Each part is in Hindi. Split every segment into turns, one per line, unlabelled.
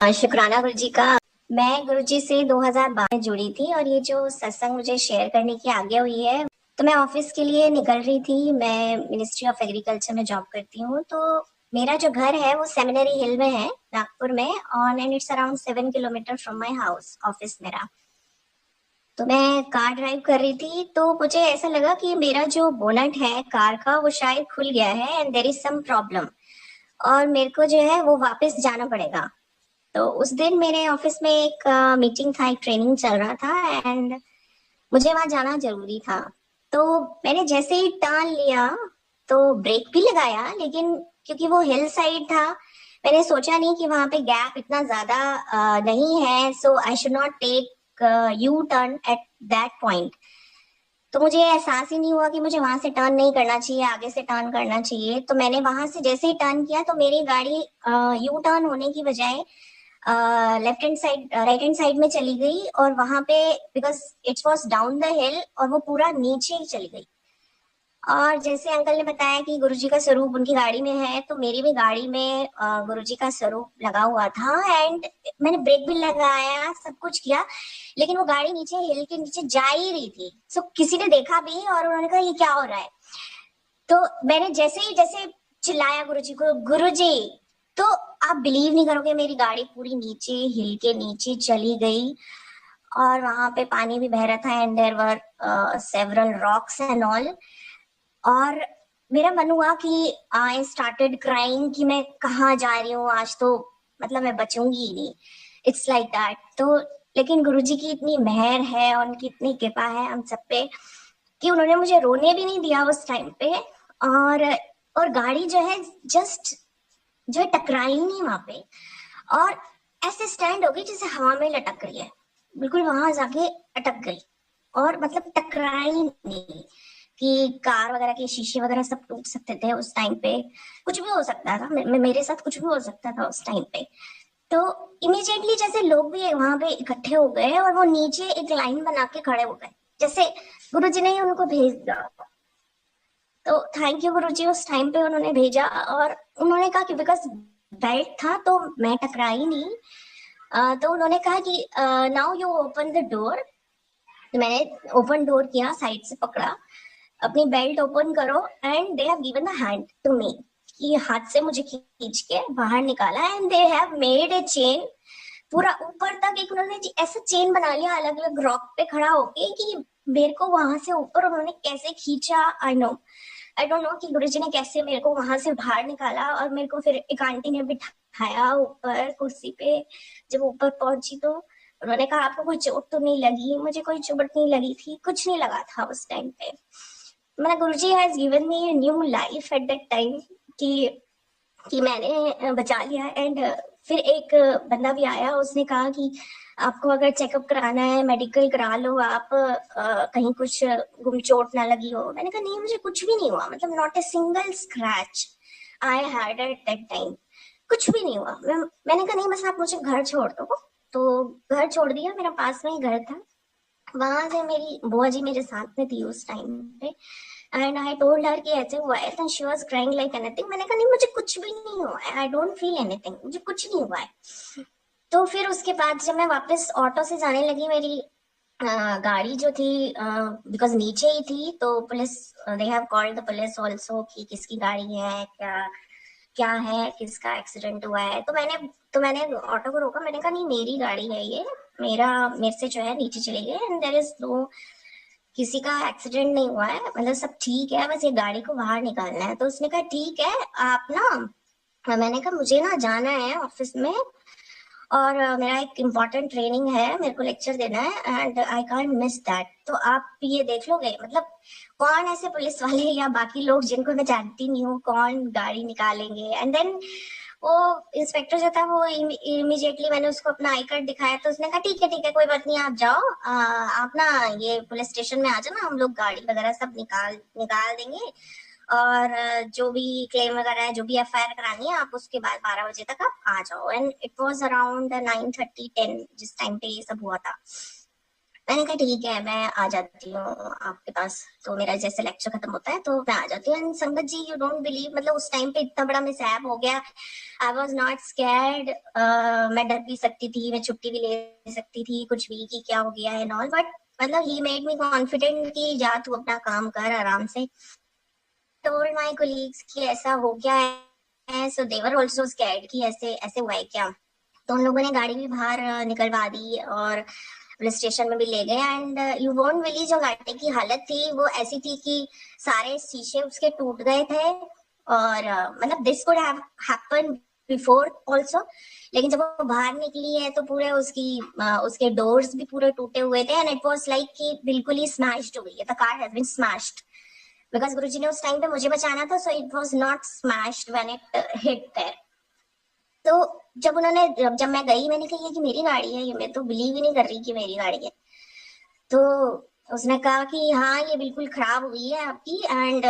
शुक्राना गुरुजी का। मैं गुरुजी से 2012 में जुड़ी थी और ये जो सत्संग मुझे शेयर करने की आज्ञा हुई है, तो मैं ऑफिस के लिए निकल रही थी। मैं मिनिस्ट्री ऑफ एग्रीकल्चर में जॉब करती हूँ। तो मेरा जो घर है वो सेमिनरी हिल में है, नागपुर में, और and it's around 7 kilometre from my house, office मेरा। तो मैं कार ड्राइव कर रही थी, तो मुझे ऐसा लगा कि मेरा जो बोनट है कार का वो शायद खुल गया है and there is some problem, और मेरे को जो है वो वापस जाना पड़ेगा। तो उस दिन मेरे ऑफिस में एक मीटिंग था, एक ट्रेनिंग चल रहा था एंड मुझे वहां जाना जरूरी था। तो मैंने जैसे ही टर्न लिया तो ब्रेक भी लगाया, लेकिन क्योंकि वो हिल साइड था, मैंने सोचा नहीं कि वहां पे गैप इतना ज्यादा नहीं है, so I should not take U turn at that point. तो मुझे एहसास ही नहीं हुआ कि मुझे वहां से टर्न नहीं करना चाहिए, आगे से टर्न करना चाहिए। तो मैंने वहां से जैसे ही टर्न किया तो मेरी गाड़ी यू टर्न होने की बजाय left hand side, right hand side में चली गई, और वहां पे because it was down the हिल और वो पूरा नीचे ही चली गई। और जैसे अंकल ने बताया कि गुरुजी का स्वरूप उनकी गाड़ी में है, तो मेरी भी गाड़ी में गुरुजी का स्वरूप लगा हुआ था एंड मैंने ब्रेक भी लगाया, सब कुछ किया, लेकिन वो गाड़ी नीचे हिल के नीचे जा ही रही थी। सो किसी ने देखा भी और उन्होंने कहा ये क्या हो रहा है। तो मैंने जैसे चिल्लाया गुरुजी को, गुरुजी, तो आप बिलीव नहीं करोगे, मेरी गाड़ी पूरी नीचे हिल के नीचे चली गई और वहां पे पानी भी बह रहा था and there were several rocks and all. और मेरा मन हुआ कि आई स्टार्टेड क्राइंग कि मैं कहाँ जा रही हूँ आज, तो मतलब मैं बचूंगी ही नहीं, इट्स लाइक दैट। तो लेकिन गुरुजी की इतनी मेहर है और उनकी इतनी कृपा है हम सब पे कि उन्होंने मुझे रोने भी नहीं दिया उस टाइम पे। और और गाड़ी जो है जस्ट जो है टकराई नहीं वहां पे, और ऐसे स्टैंड हो गई जैसे हवा में लटक रही है, बिल्कुल वहां जाके अटक गई। और मतलब टकराई नहीं कि कार वगैरह के शीशे वगैरह सब टूट सकते थे उस टाइम पे, कुछ भी हो सकता था, मेरे साथ कुछ भी हो सकता था उस टाइम पे। तो इमिजिएटली जैसे लोग भी वहां पे इकट्ठे हो गए और वो नीचे एक लाइन बना के खड़े हो गए, जैसे गुरु जी ने ही उनको भेज दिया। तो थैंक यू गुरु जी, उस टाइम पे उन्होंने भेजा और उन्होंने कहा कि बिकॉज बेल्ट था तो मैं टकराई नहीं। तो उन्होंने कहा कि now you open the door. तो मैंने ओपन डोर किया, साइड से पकड़ा, अपनी बेल्ट ओपन करो, and they have given a hand to me, कि हाथ से मुझे खींच के बाहर निकाला and they have made a chain पूरा ऊपर तक। एक उन्होंने ऐसा चेन बना लिया अलग अलग रॉक पे खड़ा होके कि मेरे को वहां से ऊपर उन्होंने कैसे खींचा, आई डोंट नो कि गुरुजी ने कैसे मेरे को वहां से बाहर निकाला। और मेरे को फिर एक आंटी ने बिठाया ऊपर कुर्सी पे। जब ऊपर पहुंची तो उन्होंने कहा आपको कोई चोट तो नहीं लगी। मुझे कोई चोट नहीं लगी थी, कुछ नहीं लगा था उस टाइम पे। मेरा Guruji has given me new life at that time कि मैंने बचा लिया। एंड फिर एक बंदा भी आया, उसने कहा कि आपको अगर चेकअप कराना है मेडिकल करा लो आप, कहीं कुछ गुम चोट ना लगी हो। मैंने कहा नहीं, मुझे कुछ भी नहीं हुआ, मतलब not a single scratch I had eight that time, कुछ भी नहीं हुआ। मैंने कहा नहीं, बस आप मुझे घर छोड़ दो। तो घर छोड़ दिया, मेरा पास में ही घर था। वहां से मेरी बुआ जी मेरे साथ में थी उस टाइम पे, एंड आई टोल्ड हर कि ऐसे हुआ है, she was crying like anything. मैंने कहा नहीं, मुझे कुछ भी नहीं हुआ है, आई डोंट फील एनीथिंग, मुझे कुछ नहीं हुआ है। तो फिर उसके बाद जब मैं वापस ऑटो से जाने लगी, मेरी गाड़ी जो थी बिकॉज नीचे ही थी, तो police, they have called the police also कि किसकी गाड़ी है, क्या क्या है, किसका एक्सीडेंट हुआ है। तो मैंने ऑटो को रोका, मैंने कहा नहीं, मेरी गाड़ी है ये, मेरे से जो है नीचे चली गई एंड देयर इज नो, किसी का एक्सीडेंट नहीं हुआ है, मतलब सब ठीक है, बस ये गाड़ी को बाहर निकालना है। तो उसने कहा ठीक है आप ना, मैंने कहा मुझे ना जाना है ऑफिस में, और मेरा एक इम्पोर्टेंट ट्रेनिंग है, मेरे को लेक्चर देना है and I can't miss that. तो आप ये देख लोगे, मतलब कौन ऐसे पुलिस वाले या बाकी लोग जिनको मैं जानती नहीं हूँ कौन गाड़ी निकालेंगे। एंड देन वो इंस्पेक्टर जो था वो इमीडिएटली, मैंने उसको अपना आई कार्ड दिखाया तो उसने कहा ठीक है कोई बात नहीं, आप जाओ, आप ना ये पुलिस स्टेशन में आ जाना, हम लोग गाड़ी वगैरह सब निकाल निकाल देंगे, और जो भी क्लेम वगैरह है, जो भी एफआईआर करानी है, आप उसके बाद 12 बजे तक आप आ जाओ। एंड इट वाज अराउंड 9:30 10 जिस टाइम पे ये सब हुआ था। मैंने कहा ठीक है, मैं आ जाती हूँ आपके पास। तो मेरा जैसे लेक्चर खत्म होता है तो मैं आ जाती हूँ। एंड संगत जी, यू डोंट बिलीव, मतलब उस टाइम पे इतना बड़ा मिसहैप हो गया। आई वॉज नॉट स्कैर्ड। मैं डर भी सकती थी, मैं छुट्टी भी ले सकती थी कुछ भी कि क्या हो गया है नॉल, बट मतलब ही मेड मी कॉन्फिडेंट कि जा तू अपना काम कर आराम से। टोल्ड माय कोलीग्स कि ऐसा हो गया है, सो दे वर आल्सो स्कैर्ड कि ऐसे ऐसे हुआ है क्या। तो उन लोगों ने गाड़ी भी बाहर निकलवा दी और पुलिस स्टेशन में भी ले गए। एंड यू वोंट बिलीव, जो गाड़ी की हालत थी वो ऐसी थी कि सारे शीशे उसके टूट गए थे। और मतलब this could have happen before also. लेकिन जब वो बाहर निकली है तो पूरे उसके डोर्स भी पूरे टूटे हुए थे। एंड इट वाज लाइक कि बिल्कुल ही स्मैश्ड हुई है, the car has been smashed. Because Guruji ने उस टाइम पे मुझे बचाना था, so it was not smashed when it hit there. तो जब मैं गई, मैंने कहा ये कि मेरी गाड़ी है, ये मैं तो बिलीव ही नहीं कर रही कि मेरी गाड़ी है। तो उसने कहा कि हाँ ये बिल्कुल खराब हुई है आपकी। एंड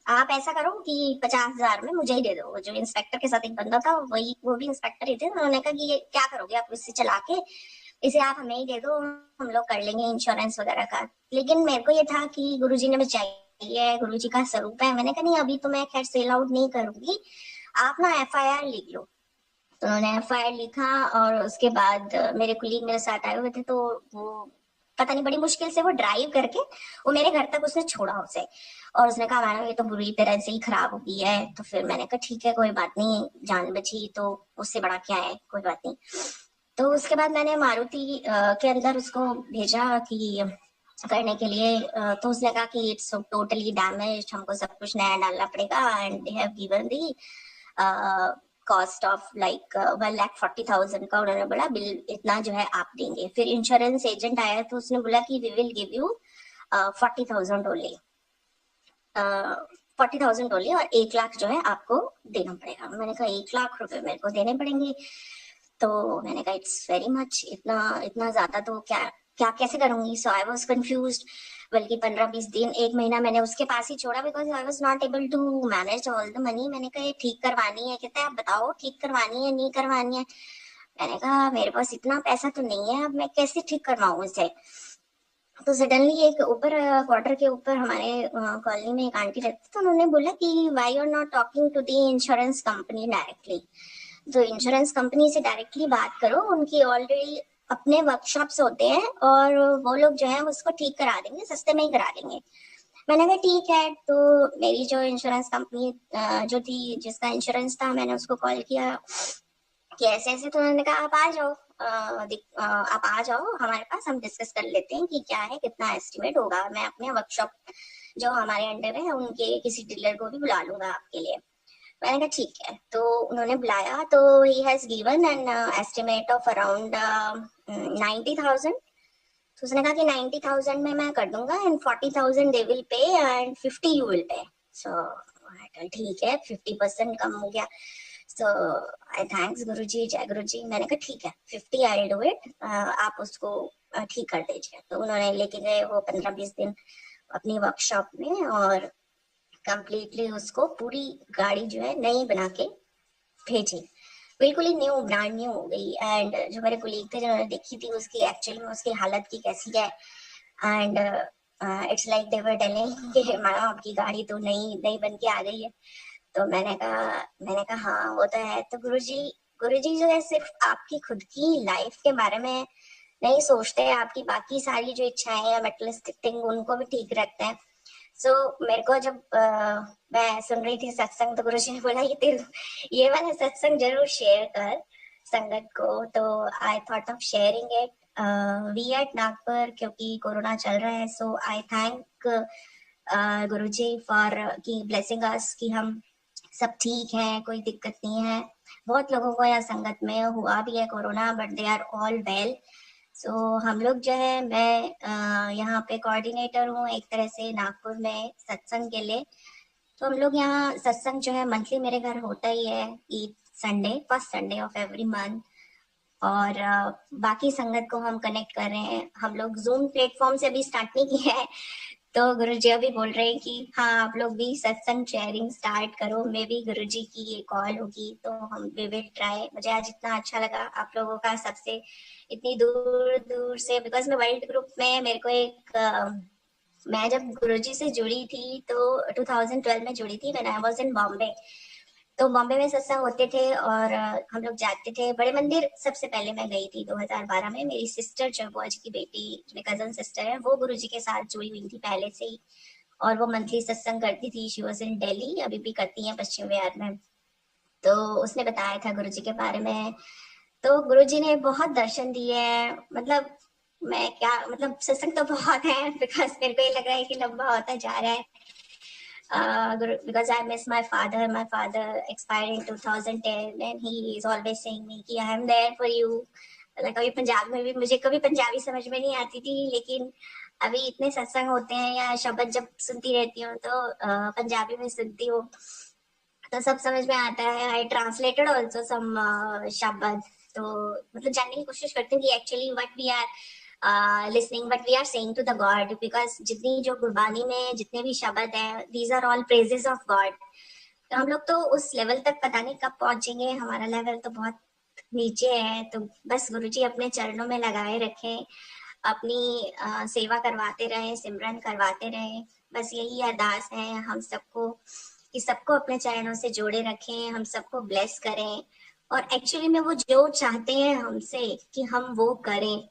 आप ऐसा करो कि 50,000 में मुझे ही दे दो। जो इंस्पेक्टर के साथ एक बंदा था, वही वो भी इंस्पेक्टर ही थे। उन्होंने कहा कि ये क्या करोगे आप इससे चला के, इसे आप हमें ही दे दो, हम लोग कर लेंगे इंश्योरेंस वगैरह का। लेकिन मेरे को ये था कि गुरुजी ने बचाई है, गुरुजी का स्वरूप है। मैंने कहा नहीं, अभी तो मैं खैर सेल आउट नहीं करूंगी, आप ना FIR लिख लो। तो उन्होंने FIR लिखा। और उसके बाद मेरे कुलीग मेरे साथ आए हुए थे, तो वो पता नहीं बड़ी मुश्किल से वो ड्राइव करके वो मेरे घर तक उसने छोड़ा उसे। और उसने कहा मैडम ये तो बुरी तरह से ही खराब हो गई है। तो फिर मैंने कहा ठीक है कोई बात नहीं, जान बची तो उससे बड़ा क्या है, कोई बात नहीं। तो उसके बाद मैंने मारुति के अंदर उसको भेजा कि करने के लिए। तो उसने कहा कि इट्स टोटली डैमेज, हमको सब कुछ नया डालना पड़ेगा। And they have given the cost of like 1,40,000 का उन्होंने बोला बिल, इतना जो है आप देंगे। फिर इंश्योरेंस एजेंट आया तो उसने बोला कि we will give you 40,000 only, 40,000 only, और 1 लाख जो है आपको देना पड़ेगा। मैंने कहा 1 लाख रुपए मेरे को देने पड़ेंगे। तो मैंने कहा इट्स वेरी मच, इतना इतना ज्यादा तो क्या क्या कैसे करूंगी। सो आई वॉज कंफ्यूज। बल्कि 15-20 दिन, 1 महीना मैंने उसके पास ही छोड़ा, because I was not able to manage all the money. मैंने कहा ये ठीक करवानी है, कहते हैं आप बताओ ठीक करवानी है नहीं करवानी है। मैंने कहा मेरे पास इतना पैसा तो नहीं है, अब मैं कैसे ठीक करवाऊं इसे। तो सडनली एक ऊपर क्वार्टर के ऊपर हमारे कॉलोनी में एक आंटी रहती, तो उन्होंने बोला कि why are not talking to the insurance company directly. तो इंश्योरेंस कंपनी से डायरेक्टली बात करो, उनकी ऑलरेडी अपने वर्कशॉप्स होते हैं और वो लोग जो है उसको ठीक करा देंगे, सस्ते में ही करा देंगे। मैंने कहा ठीक है। तो मेरी जो इंश्योरेंस कंपनी जो थी, जिसका इंश्योरेंस था, मैंने उसको कॉल किया कि ऐसे ऐसे। तो उन्होंने कहा आप आ जाओ, आप आ जाओ हमारे पास, हम डिस्कस कर लेते हैं कि क्या है, कितना एस्टिमेट होगा। मैं अपने वर्कशॉप जो हमारे अंडर है उनके किसी डीलर को भी बुला लूंगा आपके लिए। मैंने कहा ठीक है। तो उन्होंने बुलाया, तो he has given an estimate of around 90,000। तो उसने कहा कि 90,000 में मैं कर दूंगा, and 40,000 they will pay and 50 you will pay. So ठीक है, 50% कम हो गया। सो आई थैंक्स गुरुजी, जय गुरुजी। मैंने कहा ठीक है 50 आई डू इट, आप उसको ठीक कर दीजिए। तो उन्होंने लेके गए वो 15-20 दिन अपनी वर्कशॉप में, और कंप्लीटली उसको पूरी गाड़ी जो है नई बना के भेजी, बिल्कुल ही न्यू, ब्रांड न्यू हो गई। एंड जो मेरे कुलीग थे जिन्होंने देखी थी उसकी एक्चुअली में उसकी हालत की कैसी है, and it's like they were telling कि मैडम आपकी गाड़ी तो नई नई बन के आ गई है। तो मैंने कहा हाँ वो तो है। तो गुरुजी जो है सिर्फ आपकी खुद की लाइफ के बारे में नहीं सोचते, आपकी बाकी सारी जो इच्छाएं या मेटलिस्टिक थिंग उनको भी ठीक रखते हैं। सो मेरे को जब मैं सुन रही थी सत्संग, तो गुरुजी ने बोला ये वाला सत्संग जरूर शेयर कर संगत को। तो I thought of sharing it we at Nagpur, क्योंकि कोरोना चल रहा है। So I thank Guruji for की ब्लेसिंग अस कि हम सब ठीक है, कोई दिक्कत नहीं है। बहुत लोगों को यहाँ संगत में हुआ भी है corona, but they are all well. So हम लोग जो है, मैं यहाँ पे कोऑर्डिनेटर हूँ एक तरह से नागपुर में सत्संग के लिए। तो हम लोग यहाँ सत्संग जो है मंथली मेरे घर होता ही है, each Sunday, first Sunday off every month. और बाकी संगत को हम कनेक्ट कर रहे हैं। हम लोग जूम प्लेटफॉर्म से अभी स्टार्ट नहीं किया है, तो गुरुजी अभी बोल रहे हैं कि हाँ आप लोग भी सत्संग शेयरिंग स्टार्ट करो, मे बी गुरुजी की ये कॉल होगी तो हम वी विल ट्राई। मुझे आज इतना अच्छा लगा आप लोगों का, सबसे इतनी दूर दूर से, बिकॉज मैं वर्ल्ड ग्रुप में मेरे को एक मैं जब गुरुजी से जुड़ी थी तो 2012 में जुड़ी थी when I was in Bombay. तो बॉम्बे में सत्संग होते थे और हम लोग जाते थे बड़े मंदिर। सबसे पहले मैं गई थी 2012 में, मेरी सिस्टर जो बुआ जी की बेटी, जो मेरी कजन सिस्टर है, वो गुरुजी के साथ जुड़ी हुई थी पहले से ही, और वो मंथली सत्संग करती थी। शी वाज इन दिल्ली, अभी भी करती हैं पश्चिम विहार में। तो उसने बताया था गुरुजी के बारे में। तो गुरुजी ने बहुत दर्शन दिए हैं, मतलब मैं क्या, मतलब सत्संग तो बहुत है बिकॉज मेरे को ये लग रहा है कि लंबा होता जा रहा है। Because I miss my father. My father expired in 2010 and he is always saying me कि I am there for you. like अभी पंजाब में भी मुझे कभी पंजाबी समझ में नहीं आती थी, लेकिन अभी इतने सत्संग होते हैं या शब्द जब सुनती रहती हूँ तो पंजाबी में सुनती हूँ तो सब समझ में आता है। आई ट्रांसलेटेड ऑल्सो सम शब्द। तो मतलब जानने की कोशिश करती हूँ कि actually what we are listening, but we are saying to the God, because जितनी जो गुरबानी में जितने भी शब्द हैं, these are all praises of God. तो हम लोग तो उस लेवल तक पता नहीं कब पहुंचेंगे, हमारा लेवल तो बहुत नीचे है। तो बस गुरुजी अपने चरणों में लगाए रखें, अपनी सेवा करवाते रहे, सिमरन करवाते रहे। बस यही अरदास है हम सबको कि सबको अपने चरणों से जोड़े रखें, हम सबको ब्लेस करें। और एक्चुअली में वो जो चाहते हैं हमसे कि हम वो करें,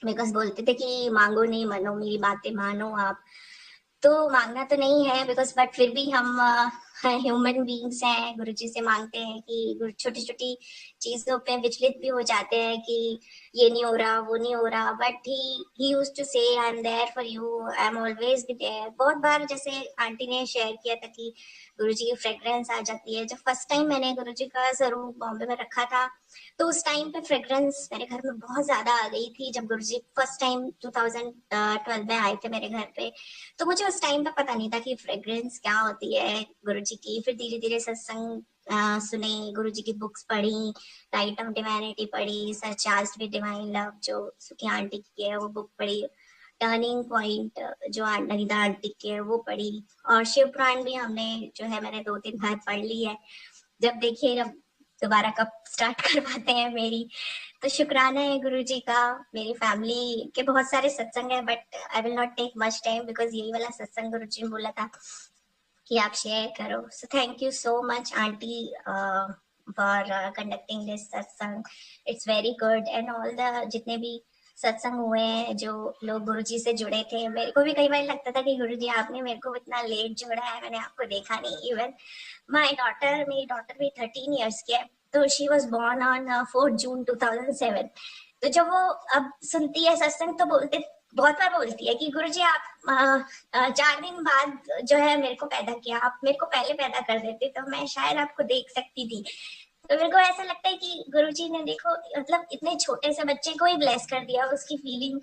बिकॉज बोलते थे कि मांगो नहीं मनो, मेरी बातें मानो आप। तो मांगना तो नहीं है बिकॉज, बट फिर भी हम ह्यूमन बींग्स हैं, गुरु जी से मांगते हैं कि छोटी छोटी चीजों पे विचलित भी हो जाते हैं कि ये नहीं हो रहा, वो नहीं हो रहा, but he used to say I am there for you, I am always be there. बहुत बार जैसे आंटी ने शेयर किया था कि गुरु जी की फ्रेग्रेंस आ जाती है। जब फर्स्ट टाइम मैंने गुरु जी का स्वरूप बॉम्बे में रखा था तो उस टाइम पे फ्रेग्रेंस मेरे घर में बहुत ज्यादा आ गई थी। जब गुरुजी फर्स्ट टाइम 2012 में आए थे मेरे घर पे, तो मुझे उस टाइम पे पता नहीं था कि फ्रेग्रेंस क्या होती है गुरुजी की। फिर धीरे धीरे सत्संग सुने, गुरुजी की बुक्स पढ़ी, लाइट ऑफ डिवाइनिटी पढ़ी, sir Charles with divine love जो सुखी आंटी की है वो बुक पढ़ी, टर्निंग पॉइंट जो अनिता आंटी की है वो पढ़ी, और शिव पुराण भी हमने जो है मैंने 2-3 बार पढ़ ली है। जब देखिए जब दोबारा कब स्टार्ट करवाते हैं मेरी। तो शुक्राना है गुरुजी का। मेरी फैमिली के बहुत सारे सत्संग है, but I will not take much time because यही वाला सत्संग गुरुजी ने बोला था कि आप शेयर करो। So thank you so much aunty for conducting this satsang. It's very good. And all the जितने भी सत्संग हुए हैं जो लोग गुरुजी से जुड़े थे, मेरे को भी कई बार लगता था कि गुरुजी आपने मेरे को इतना लेट जोड़ा है, मैंने आपको देखा नहीं। इवन मेरी डॉटर भी 13 इयर्स की है, तो शी वॉज बॉर्न ऑन 4 जून 2007। तो जब वो अब सुनती है सत्संग तो बहुत बार बोलती है कि गुरुजी आप 4 दिन बाद जो है मेरे को पैदा किया, आप मेरे को पहले पैदा कर देते तो मैं शायद आपको देख सकती थी। तो मेरे को ऐसा लगता है कि गुरुजी ने देखो मतलब इतने छोटे से बच्चे को ही ब्लेस कर दिया, उसकी फीलिंग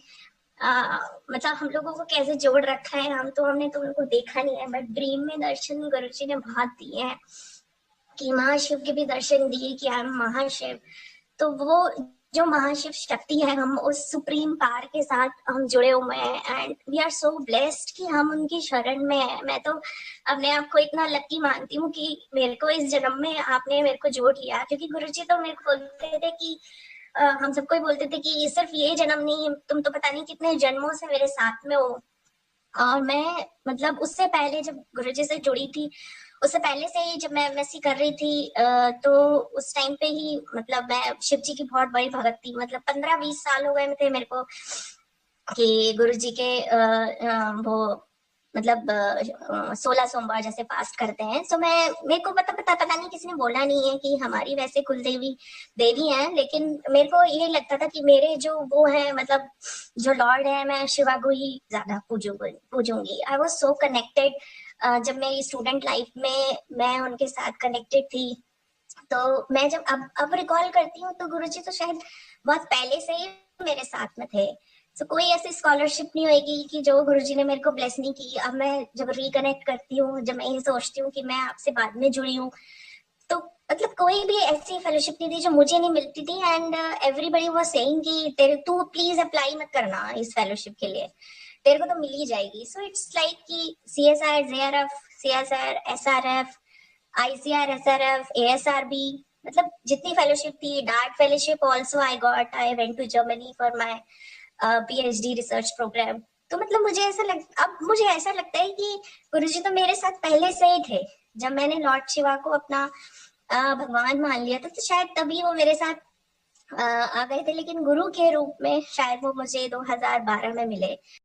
मतलब हम लोगों को कैसे जोड़ रखा है। हमने तो उनको देखा नहीं है, बट ड्रीम में दर्शन गुरुजी ने बहुत दिए हैं कि महाशिव के भी दर्शन दिए कि हम महाशिव। तो वो जो महाशिव शक्ति है, हम उस सुप्रीम पावर के साथ हम जुड़े हुए हैं and we are so blessed कि हम उनकी शरण में है। मैं तो अपने आप को इतना लकी मानती हूँ कि मेरे को इस जन्म में आपने मेरे को जोड़ लिया, क्योंकि गुरुजी तो मेरे को बोलते थे कि हम सबको ही बोलते थे कि सिर्फ ये जन्म नहीं, तुम तो पता नहीं कितने जन्मों से मेरे साथ में हो। और मैं मतलब उससे पहले जब गुरुजी से जुड़ी थी, उससे पहले से ही जब मैं एमएससी कर रही थी तो उस टाइम पे ही मतलब मैं शिव जी की बहुत बड़ी भगत थी। मतलब 15-20 साल हो गए थे मेरे को कि गुरुजी के वो मतलब 16 सोमवार जैसे फास्ट करते हैं। तो मेरे को पता नहीं, किसी ने बोला नहीं है कि हमारी वैसे कुल देवी है, लेकिन मेरे को ये लगता था कि मेरे जो वो है मतलब जो लॉर्ड है, मैं शिवा को ही ज्यादा पूजूंगी। I was so connected. जब मेरी स्टूडेंट लाइफ में मैं उनके साथ कनेक्टेड थी, तो मैं जब अब रिकॉल करती हूँ तो गुरुजी तो शायद बहुत पहले से ही मेरे साथ में थे। तो कोई ऐसी स्कॉलरशिप नहीं होगी कि जो गुरुजी ने मेरे को ब्लेस नहीं की। अब मैं जब रिकनेक्ट करती हूँ, जब मैं ये सोचती हूँ कि मैं आपसे बाद में जुड़ी हूँ, तो मतलब कोई भी ऐसी फेलोशिप नहीं थी जो मुझे नहीं मिलती थी। एंड एवरीबडी वाज सेइंग कि तेरे तू प्लीज अप्लाई मत करना इस फेलोशिप के लिए, तेरे को तो मिल ही जाएगी। सो इट्स लाइक कि CSR, JRF, CSR, SRF, ICR, SRF, ASRB, मतलब जितनी फेलोशिप थी, डार्ट fellowship also I got. I went to Germany for my PhD research program. तो मतलब अब मुझे ऐसा लगता है कि गुरुजी तो मेरे साथ पहले से ही थे। जब मैंने लॉर्ड शिवा को अपना भगवान मान लिया था, तो शायद तभी वो मेरे साथ आ गए थे, लेकिन गुरु के रूप में शायद वो मुझे 2012 में मिले।